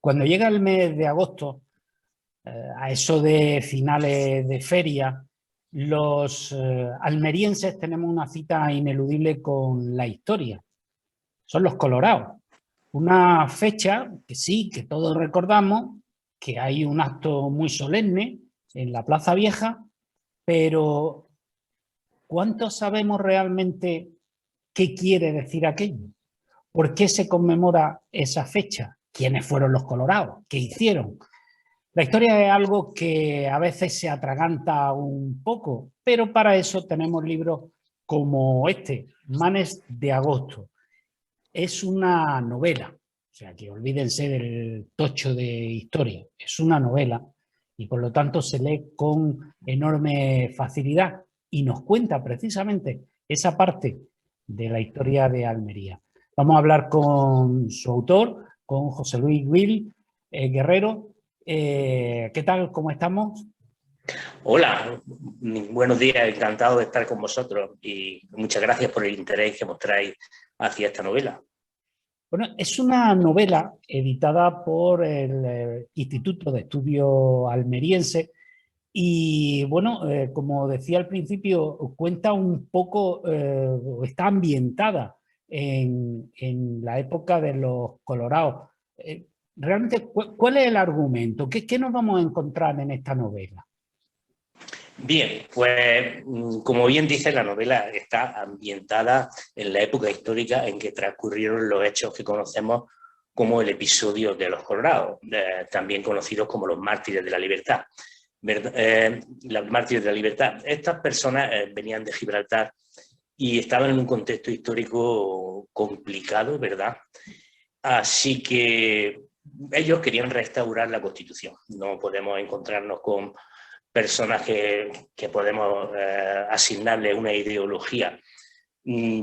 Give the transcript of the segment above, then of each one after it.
Cuando llega el mes de agosto, a eso de finales de feria, los almerienses tenemos una cita ineludible con la historia. Son los colorados. Una fecha que sí, que todos recordamos, que hay un acto muy solemne en la Plaza Vieja, pero ¿cuántos sabemos realmente qué quiere decir aquello? ¿Por qué se conmemora esa fecha? ¿Quiénes fueron los colorados? ¿Qué hicieron? La historia es algo que a veces se atraganta un poco, pero para eso tenemos libros como este, Manes de Agosto. Es una novela, o sea que olvídense del tocho de historia, es una novela y por lo tanto se lee con enorme facilidad y nos cuenta precisamente esa parte de la historia de Almería. Vamos a hablar con su autor, con José Luis Will Guerrero. ¿Qué tal? ¿Cómo estamos? Hola, buenos días, encantado de estar con vosotros y muchas gracias por el interés que mostráis hacia esta novela. Bueno, es una novela editada por el Instituto de Estudio Almeriense y, bueno, como decía al principio, cuenta un poco, está ambientada en la época de los colorados. Realmente, ¿cuál es el argumento? ¿Qué nos vamos a encontrar en esta novela? Bien, pues como bien dice, la novela está ambientada en la época histórica en que transcurrieron los hechos que conocemos como el episodio de los Colorados, también conocidos como los mártires de la libertad. Los mártires de la libertad. Estas personas venían de Gibraltar y estaban en un contexto histórico complicado, ¿verdad? Así que ellos querían restaurar la Constitución. No podemos encontrarnos con personas que podemos asignarle una ideología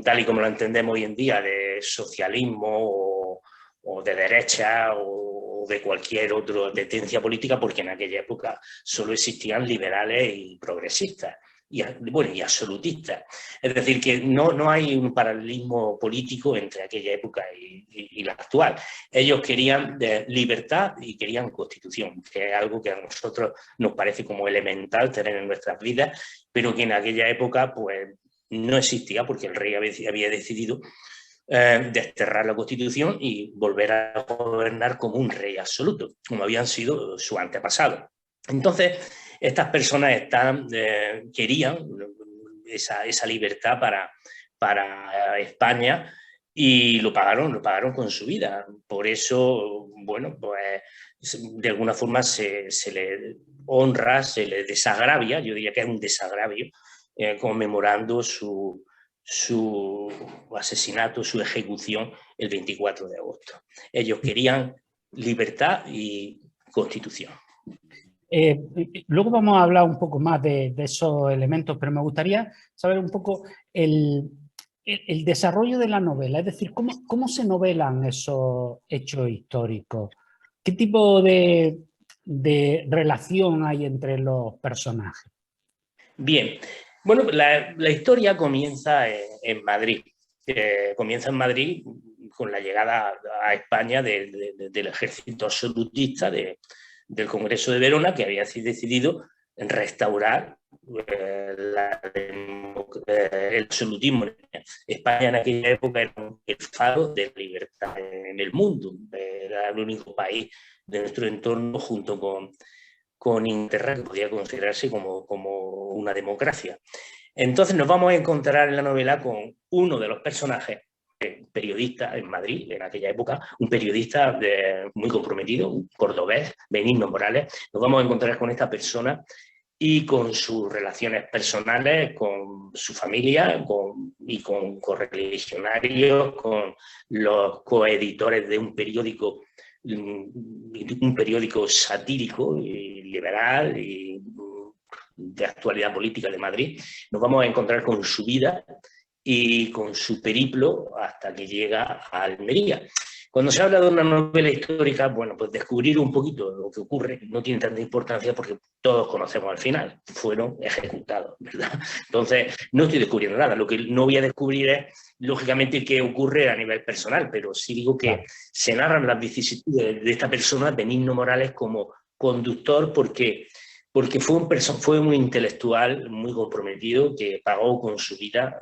tal y como lo entendemos hoy en día, de socialismo o de derecha o de cualquier otra tendencia política, porque en aquella época solo existían liberales y progresistas. Y absolutistas. Es decir, que no hay un paralelismo político entre aquella época y la actual. Ellos querían libertad y querían constitución, que es algo que a nosotros nos parece como elemental tener en nuestras vidas, pero que en aquella época pues no existía porque el rey había decidido desterrar la Constitución y volver a gobernar como un rey absoluto, como habían sido sus antepasados. Entonces, estas personas querían esa libertad para España y lo pagaron con su vida. Por eso, bueno, pues de alguna forma se le honra, se le desagravia, yo diría que es un desagravio, conmemorando su asesinato, su ejecución el 24 de agosto. Ellos querían libertad y constitución. Luego vamos a hablar un poco más de esos elementos, pero me gustaría saber un poco el desarrollo de la novela, es decir, cómo se novelan esos hechos históricos, qué tipo de relación hay entre los personajes. Bien, bueno, la historia comienza en Madrid. Comienza en Madrid con la llegada a España del ejército absolutista del Congreso de Verona, que había decidido restaurar el absolutismo. España en aquella época era el faro de la libertad en el mundo. Era el único país de nuestro entorno, junto con Inglaterra, que podía considerarse como una democracia. Entonces nos vamos a encontrar en la novela con uno de los personajes, periodista en Madrid en aquella época, un periodista muy comprometido, un cordobés, Benigno Morales. Nos vamos a encontrar con esta persona y con sus relaciones personales, con su familia y con correligionarios, con los coeditores de un periódico satírico y liberal y de actualidad política de Madrid. Nos vamos a encontrar con su vida y con su periplo hasta que llega a Almería. Cuando se habla de una novela histórica, bueno, pues descubrir un poquito lo que ocurre no tiene tanta importancia porque todos conocemos al final, fueron ejecutados, ¿verdad? Entonces, no estoy descubriendo nada, lo que no voy a descubrir es, lógicamente, qué ocurre a nivel personal, pero sí digo que se narran las vicisitudes de esta persona, Benigno Morales, como conductor, porque fue un intelectual muy comprometido que pagó con su vida,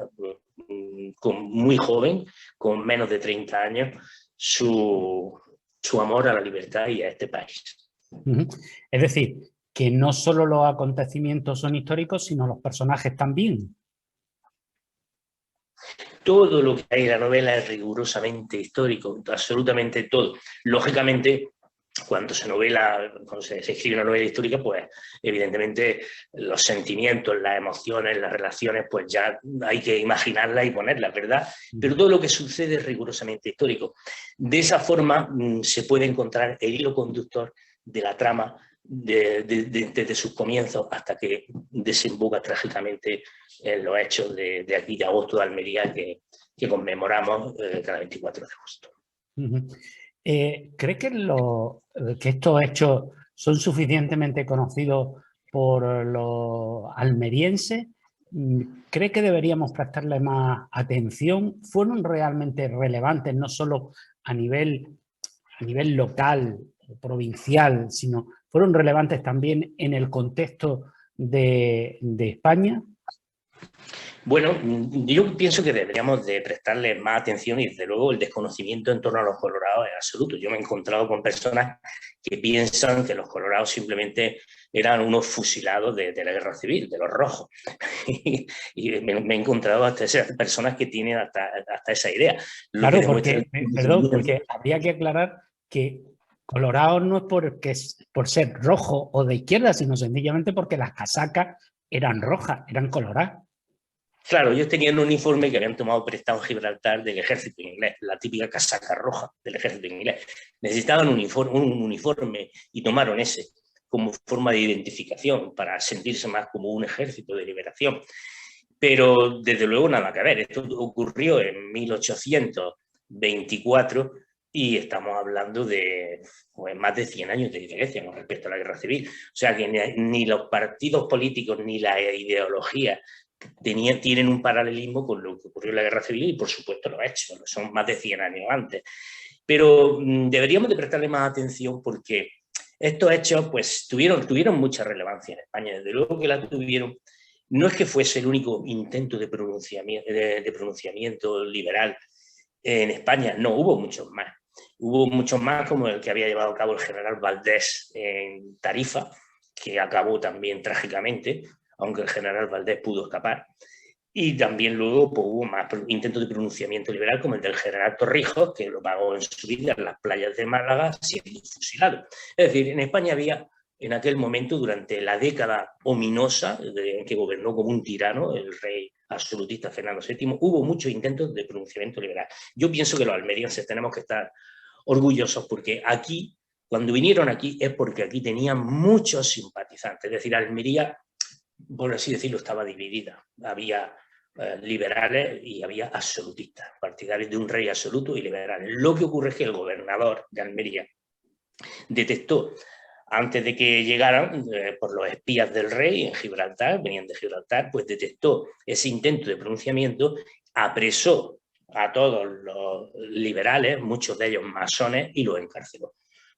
muy joven, con menos de 30 años, su amor a la libertad y a este país. Es decir, que no solo los acontecimientos son históricos, sino los personajes también. Todo lo que hay en la novela es rigurosamente histórico, absolutamente todo. Lógicamente, cuando se escribe una novela histórica, pues evidentemente los sentimientos, las emociones, las relaciones, pues ya hay que imaginarlas y ponerlas, ¿verdad? Pero todo lo que sucede es rigurosamente histórico. De esa forma se puede encontrar el hilo conductor de la trama desde sus comienzos hasta que desemboca trágicamente en los hechos de aquí de agosto de Almería que conmemoramos cada 24 de agosto. ¿Cree que estos hechos son suficientemente conocidos por los almerienses? ¿Cree que deberíamos prestarle más atención? ¿Fueron realmente relevantes, no solo a nivel local, provincial, sino fueron relevantes también en el contexto de España? Bueno, yo pienso que deberíamos de prestarle más atención y desde luego el desconocimiento en torno a los colorados es absoluto. Yo me he encontrado con personas que piensan que los colorados simplemente eran unos fusilados de la guerra civil, de los rojos. Y me he encontrado hasta esas personas que tienen hasta esa idea. Claro, porque habría que aclarar que colorado no es por ser rojo o de izquierda, sino sencillamente porque las casacas eran rojas, eran coloradas. Claro, ellos tenían un uniforme que habían tomado prestado en Gibraltar del ejército inglés, la típica casaca roja del ejército inglés. Necesitaban un uniforme y tomaron ese como forma de identificación para sentirse más como un ejército de liberación. Pero desde luego nada que ver. Esto ocurrió en 1824 y estamos hablando de más de 100 años de diferencia con respecto a la guerra civil. O sea que ni los partidos políticos ni la ideología tienen un paralelismo con lo que ocurrió en la guerra civil y por supuesto los hechos, son más de 100 años antes. Pero deberíamos de prestarle más atención porque estos hechos pues tuvieron mucha relevancia en España, desde luego que la tuvieron. No es que fuese el único intento de pronunciamiento liberal en España, no, hubo muchos más. Hubo muchos más como el que había llevado a cabo el general Valdés en Tarifa, que acabó también trágicamente, aunque el general Valdés pudo escapar. Y también luego pues, hubo más intentos de pronunciamiento liberal, como el del general Torrijos, que lo pagó en su vida en las playas de Málaga, siendo fusilado. Es decir, en España había, en aquel momento, durante la década ominosa, que gobernó como un tirano, el rey absolutista Fernando VII, hubo muchos intentos de pronunciamiento liberal. Yo pienso que los almerienses tenemos que estar orgullosos porque aquí, cuando vinieron aquí, es porque aquí tenían muchos simpatizantes. Es decir, Almería, por así decirlo, estaba dividida. Había liberales y había absolutistas, partidarios de un rey absoluto y liberales. Lo que ocurre es que el gobernador de Almería detectó, antes de que llegaran por los espías del rey en Gibraltar, venían de Gibraltar, pues detectó ese intento de pronunciamiento, apresó a todos los liberales, muchos de ellos masones, y los encarceló.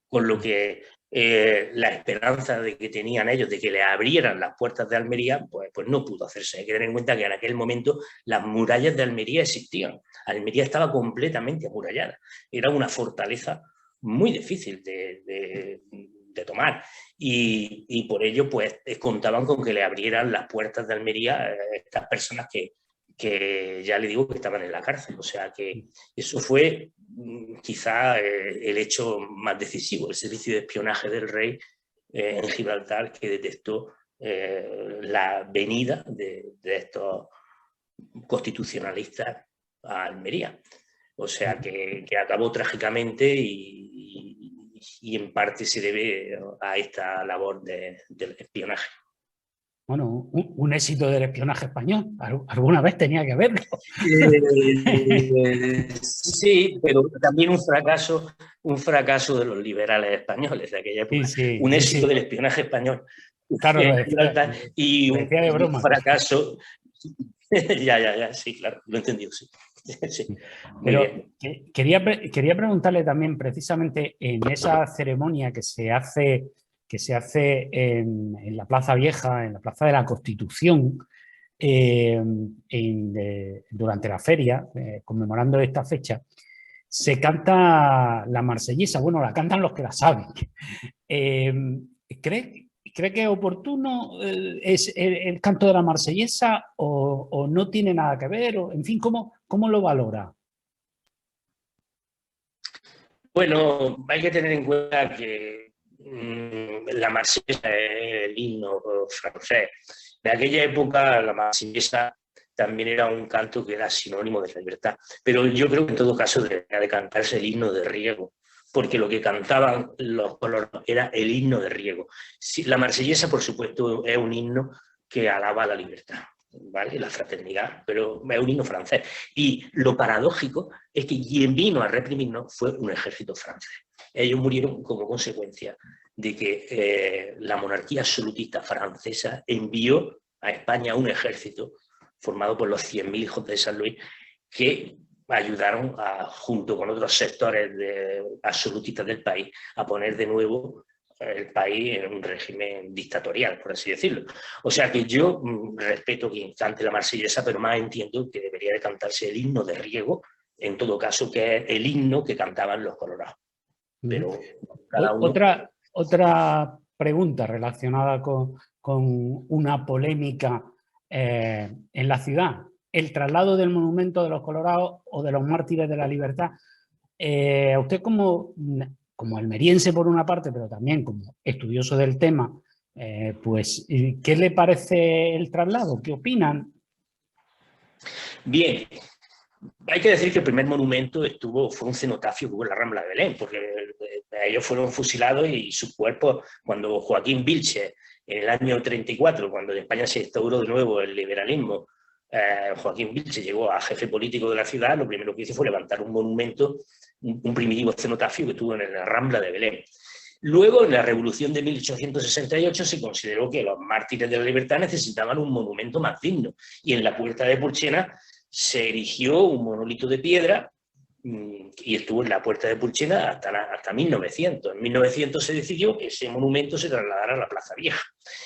Con lo que la esperanza de que tenían ellos de que le abrieran las puertas de Almería, pues no pudo hacerse. Hay que tener en cuenta que en aquel momento las murallas de Almería existían. Almería estaba completamente amurallada. Era una fortaleza muy difícil de tomar. Y por ello, pues, contaban con que le abrieran las puertas de Almería a estas personas que ya le digo que estaban en la cárcel. O sea que eso fue quizá el hecho más decisivo, el servicio de espionaje del rey en Gibraltar, que detectó la venida de estos constitucionalistas a Almería. O sea que acabó trágicamente y en parte se debe a esta labor del espionaje. Bueno, un éxito del espionaje español. Alguna vez tenía que haberlo. Sí, pero también un fracaso de los liberales españoles de aquella época. Sí, Un éxito sí. del espionaje español Claro, y lo decía de un broma. fracaso. Ya, sí, claro, lo he entendido, sí. Sí, muy Pero bien. quería preguntarle también, precisamente en esa ceremonia que se hace en la Plaza Vieja, en la Plaza de la Constitución, durante la feria, conmemorando esta fecha, se canta la marsellesa. Bueno, la cantan los que la saben. Eh, ¿cree que es oportuno es el canto de la marsellesa o no tiene nada que ver? O, en fin, ¿cómo lo valora? Bueno, hay que tener en cuenta que la marsellesa es el himno francés. De aquella época la marsellesa también era un canto que era sinónimo de la libertad. Pero yo creo que en todo caso debería de cantarse el himno de Riego, porque lo que cantaban los colorados era el himno de Riego. La marsellesa, por supuesto, es un himno que alaba la libertad, ¿vale? La fraternidad, pero es un himno francés. Y lo paradójico es que quien vino a reprimirnos fue un ejército francés. Ellos murieron como consecuencia de que la monarquía absolutista francesa envió a España un ejército formado por los 100.000 hijos de San Luis que ayudaron, junto con otros sectores absolutistas del país, a poner de nuevo el país en un régimen dictatorial, por así decirlo. O sea que yo respeto quien cante la marsellesa, pero más entiendo que debería de cantarse el himno de Riego, en todo caso, que es el himno que cantaban los colorados. Pero cada uno... Otra pregunta relacionada con una polémica en la ciudad. El traslado del monumento de los colorados o de los mártires de la libertad. Usted como almeriense por una parte, pero también como estudioso del tema, pues, ¿qué le parece el traslado? ¿Qué opinan? Bien, hay que decir que el primer monumento fue un cenotafio que hubo en la Rambla de Belén, porque ellos fueron fusilados y sus cuerpos, cuando Joaquín Vilches, en el año 34, cuando en España se instauró de nuevo el liberalismo, Joaquín Vilches llegó a jefe político de la ciudad, lo primero que hizo fue levantar un monumento, un primitivo cenotafio que estuvo en la Rambla de Belén. Luego, en la Revolución de 1868, se consideró que los mártires de la libertad necesitaban un monumento más digno, y en la Puerta de Purchena se erigió un monolito de piedra y estuvo en la Puerta de Purchena hasta 1900. En 1900 se decidió que ese monumento se trasladara a la Plaza Vieja.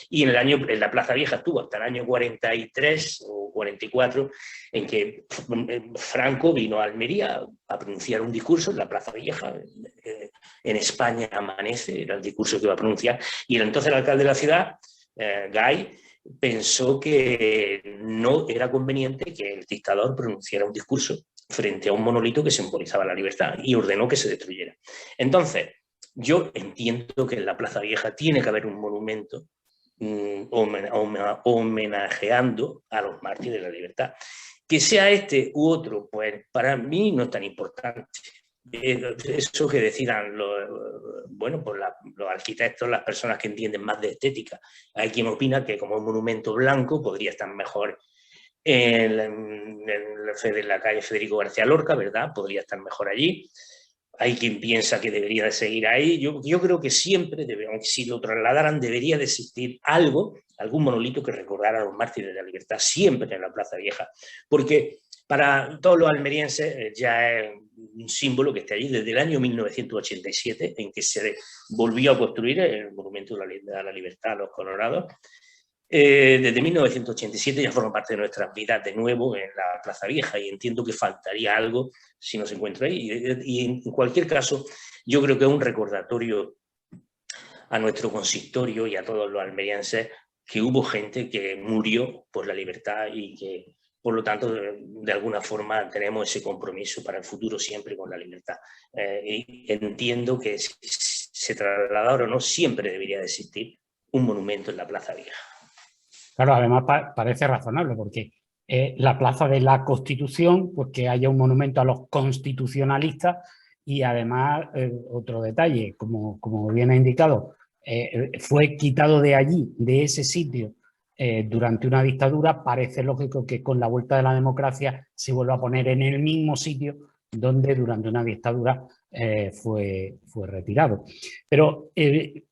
Y en la Plaza Vieja estuvo hasta el año 43 o 44, en que Franco vino a Almería a pronunciar un discurso en la Plaza Vieja. En España amanece, era el discurso que iba a pronunciar. Y entonces el alcalde de la ciudad, Gay, pensó que no era conveniente que el dictador pronunciara un discurso frente a un monolito que simbolizaba la libertad y ordenó que se destruyera. Entonces, yo entiendo que en la Plaza Vieja tiene que haber un monumento homenajeando a los mártires de la libertad. Que sea este u otro, pues para mí no es tan importante. Eso que decidan los arquitectos, las personas que entienden más de estética. Hay quien opina que como un monumento blanco podría estar mejor en la calle Federico García Lorca, ¿verdad? Podría estar mejor allí. Hay quien piensa que debería de seguir ahí. Yo creo que siempre, si lo trasladaran, debería de existir algún monolito que recordara a los mártires de la libertad, siempre en la Plaza Vieja. Porque para todos los almerienses ya es un símbolo que está allí desde el año 1987, en que se volvió a construir el Monumento a la Libertad a los Colorados. Desde 1987 ya forma parte de nuestras vidas de nuevo en la Plaza Vieja y entiendo que faltaría algo si no se encuentra ahí. Y en cualquier caso, yo creo que es un recordatorio a nuestro consistorio y a todos los almerienses que hubo gente que murió por la libertad y que, por lo tanto, de alguna forma tenemos ese compromiso para el futuro siempre con la libertad. Y entiendo que si se trasladara o no, siempre debería de existir un monumento en la Plaza Vieja. Claro, además parece razonable porque la Plaza de la Constitución, pues que haya un monumento a los constitucionalistas y además, otro detalle, como bien ha indicado, fue quitado de allí, de ese sitio, durante una dictadura, parece lógico que con la vuelta de la democracia se vuelva a poner en el mismo sitio donde durante una dictadura fue retirado. Pero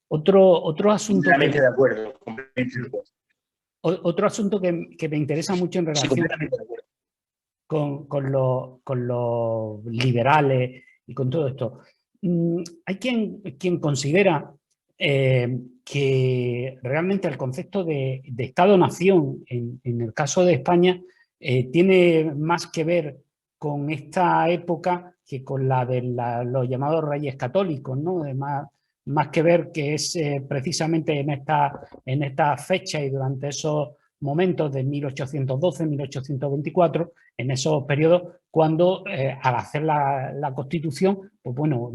otro asunto... Completamente de acuerdo. Completamente de acuerdo. Otro asunto que me interesa mucho en relación con los liberales y con todo esto. Hay quien considera que realmente el concepto de Estado-nación, en el caso de España, tiene más que ver con esta época que con la de los llamados reyes católicos, ¿no? Más que ver que es precisamente en esta fecha y durante esos momentos de 1812, 1824, en esos periodos, cuando al hacer la Constitución, pues bueno,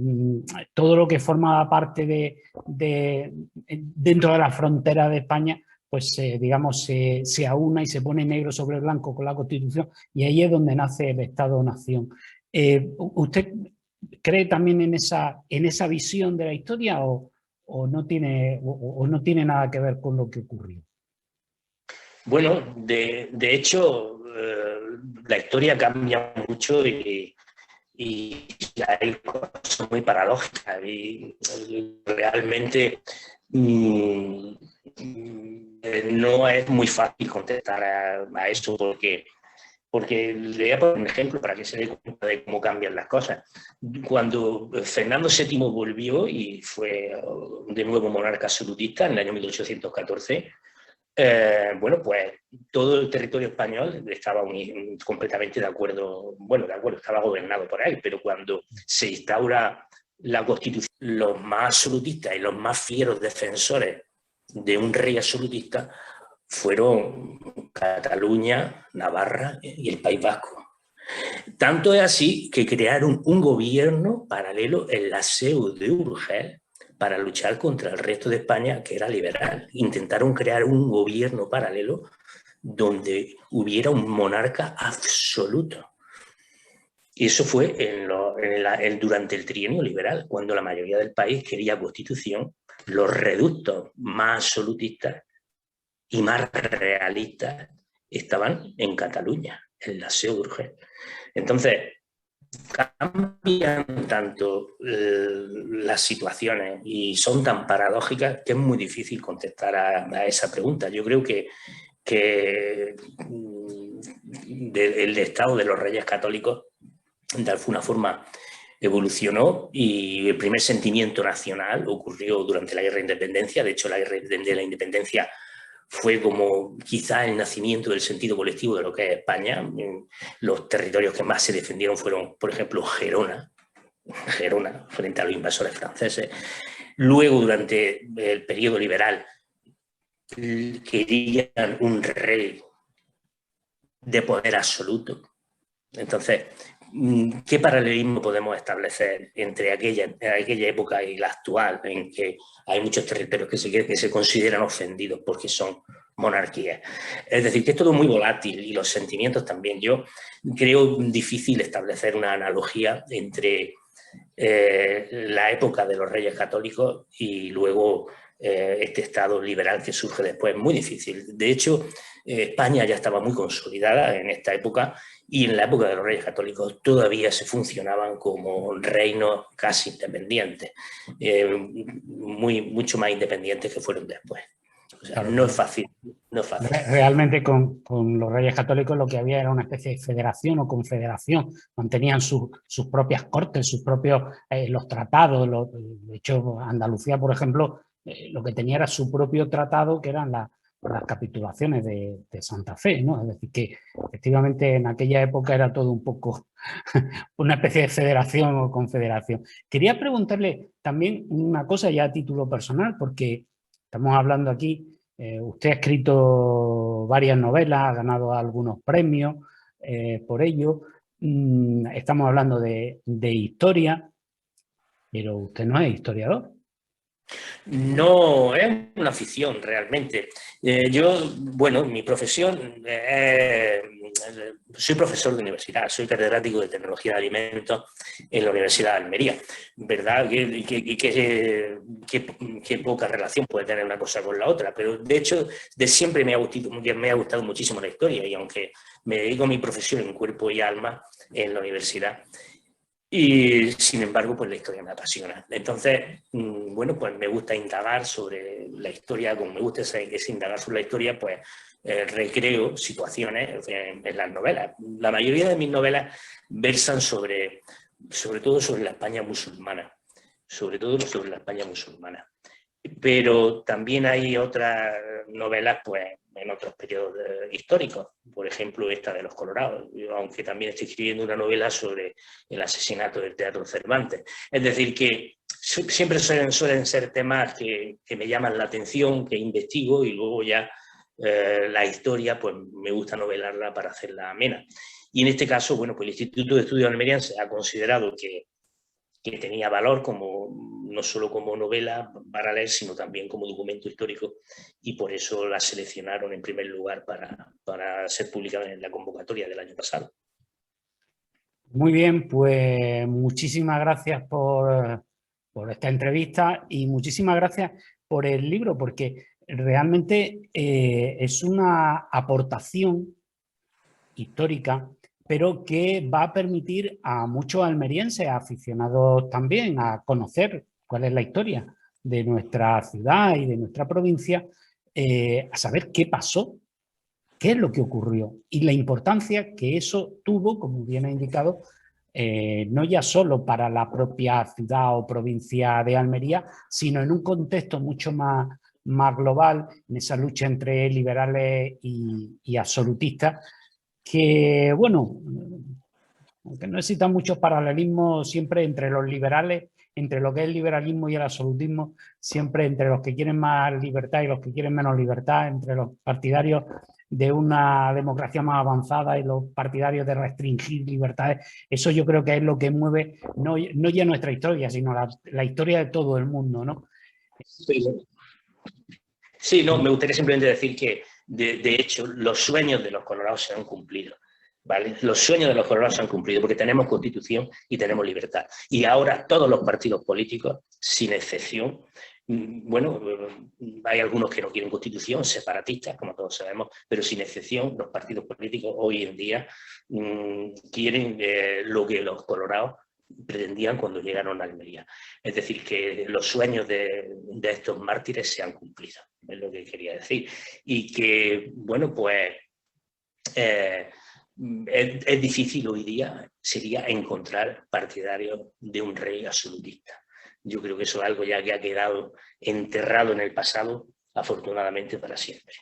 todo lo que formaba parte dentro de la frontera de España, pues digamos, se aúna y se pone negro sobre blanco con la Constitución, y ahí es donde nace el Estado-Nación. ¿Usted cree también en esa visión de la historia o no tiene nada que ver con lo que ocurrió? Bueno, de hecho, la historia cambia mucho y hay cosas muy paradójicas y realmente no es muy fácil contestar a eso porque le voy a poner un ejemplo para que se dé cuenta de cómo cambian las cosas. Cuando Fernando VII volvió y fue de nuevo monarca absolutista en el año 1814, bueno, pues todo el territorio español estaba completamente de acuerdo, estaba gobernado por él, pero cuando se instaura la Constitución, los más absolutistas y los más fieros defensores de un rey absolutista fueron Cataluña, Navarra y el País Vasco. Tanto es así que crearon un gobierno paralelo en la Seu d'Urgell para luchar contra el resto de España, que era liberal. Intentaron crear un gobierno paralelo donde hubiera un monarca absoluto. Y eso fue durante el trienio liberal, cuando la mayoría del país quería constitución. Los reductos más absolutistas y más realistas estaban en Cataluña, en la Seu d'Urgell. Entonces, cambian tanto las situaciones y son tan paradójicas que es muy difícil contestar a esa pregunta. Yo creo que el estado de los reyes católicos de alguna forma evolucionó y el primer sentimiento nacional ocurrió durante la Guerra de Independencia. De hecho, la Guerra de la Independencia fue como quizá el nacimiento del sentido colectivo de lo que es España. Los territorios que más se defendieron fueron, por ejemplo, Gerona frente a los invasores franceses. Luego, durante el periodo liberal, querían un rey de poder absoluto. Entonces, ¿qué paralelismo podemos establecer entre aquella época y la actual, en que hay muchos territorios que se consideran ofendidos porque son monarquías? Es decir, que es todo muy volátil y los sentimientos también. Yo creo difícil establecer una analogía entre la época de los reyes católicos y luego este estado liberal que surge después. Muy difícil. De hecho, España ya estaba muy consolidada en esta época y en la época de los reyes católicos todavía se funcionaban como reinos casi independientes, mucho más independientes que fueron después. O sea, claro, no es fácil. No es fácil. Realmente con los reyes católicos lo que había era una especie de federación o confederación. Mantenían sus propias cortes, sus propios los tratados. De hecho, Andalucía, por ejemplo, lo que tenía era su propio tratado, que eran las capitulaciones de Santa Fe, ¿no? Es decir, que efectivamente en aquella época era todo un poco una especie de federación o confederación. Quería preguntarle también una cosa ya a título personal, porque estamos hablando aquí, usted ha escrito varias novelas, ha ganado algunos premios por ello. Estamos hablando de historia, pero usted no es historiador. No, es una afición realmente. Bueno, mi profesión, soy profesor de universidad, soy catedrático de tecnología de alimentos en la Universidad de Almería. ¿Verdad? Que poca relación puede tener una cosa con la otra, pero de hecho de siempre me ha gustado muchísimo la historia, y aunque me dedico a mi profesión en cuerpo y alma en la universidad, y sin embargo, pues la historia me apasiona. Entonces, bueno, pues me gusta indagar sobre la historia, como me gusta es indagar sobre la historia, pues recreo situaciones en las novelas. La mayoría de mis novelas versan sobre todo sobre la España musulmana, sobre todo sobre la España musulmana. Pero también hay otras novelas, pues, en otros periodos históricos, por ejemplo esta de Los Colorados, aunque también estoy escribiendo una novela sobre el asesinato del Teatro Cervantes. Es decir, que siempre suelen ser temas que me llaman la atención, que investigo, y luego ya la historia, pues me gusta novelarla para hacerla amena. Y en este caso, bueno, pues el Instituto de Estudios Almerienses ha considerado que tenía valor no solo como novela para leer, sino también como documento histórico, y por eso la seleccionaron en primer lugar para ser publicada en la convocatoria del año pasado. Muy bien, pues muchísimas gracias por esta entrevista y muchísimas gracias por el libro, porque realmente es una aportación histórica, pero que va a permitir a muchos almerienses, aficionados también, a conocer cuál es la historia de nuestra ciudad y de nuestra provincia, a saber qué pasó, qué es lo que ocurrió y la importancia que eso tuvo, como bien ha indicado, no ya solo para la propia ciudad o provincia de Almería, sino en un contexto mucho más global, en esa lucha entre liberales y absolutistas, que, bueno, aunque no existen muchos paralelismos siempre entre los liberales, entre lo que es el liberalismo y el absolutismo, siempre entre los que quieren más libertad y los que quieren menos libertad, entre los partidarios de una democracia más avanzada y los partidarios de restringir libertades. Eso yo creo que es lo que mueve no ya nuestra historia, sino la historia de todo el mundo, ¿no? Sí, no, me gustaría simplemente decir que, de hecho, los sueños de los colorados se han cumplido. ¿Vale? Los sueños de los colorados se han cumplido porque tenemos constitución y tenemos libertad. Y ahora todos los partidos políticos, sin excepción, bueno, hay algunos que no quieren constitución, separatistas, como todos sabemos, pero sin excepción los partidos políticos hoy en día quieren lo que los colorados pretendían cuando llegaron a Almería. Es decir, que los sueños de estos mártires se han cumplido, es lo que quería decir. Y que, bueno, pues es difícil hoy día, sería encontrar partidarios de un rey absolutista. Yo creo que eso es algo ya que ha quedado enterrado en el pasado, afortunadamente para siempre.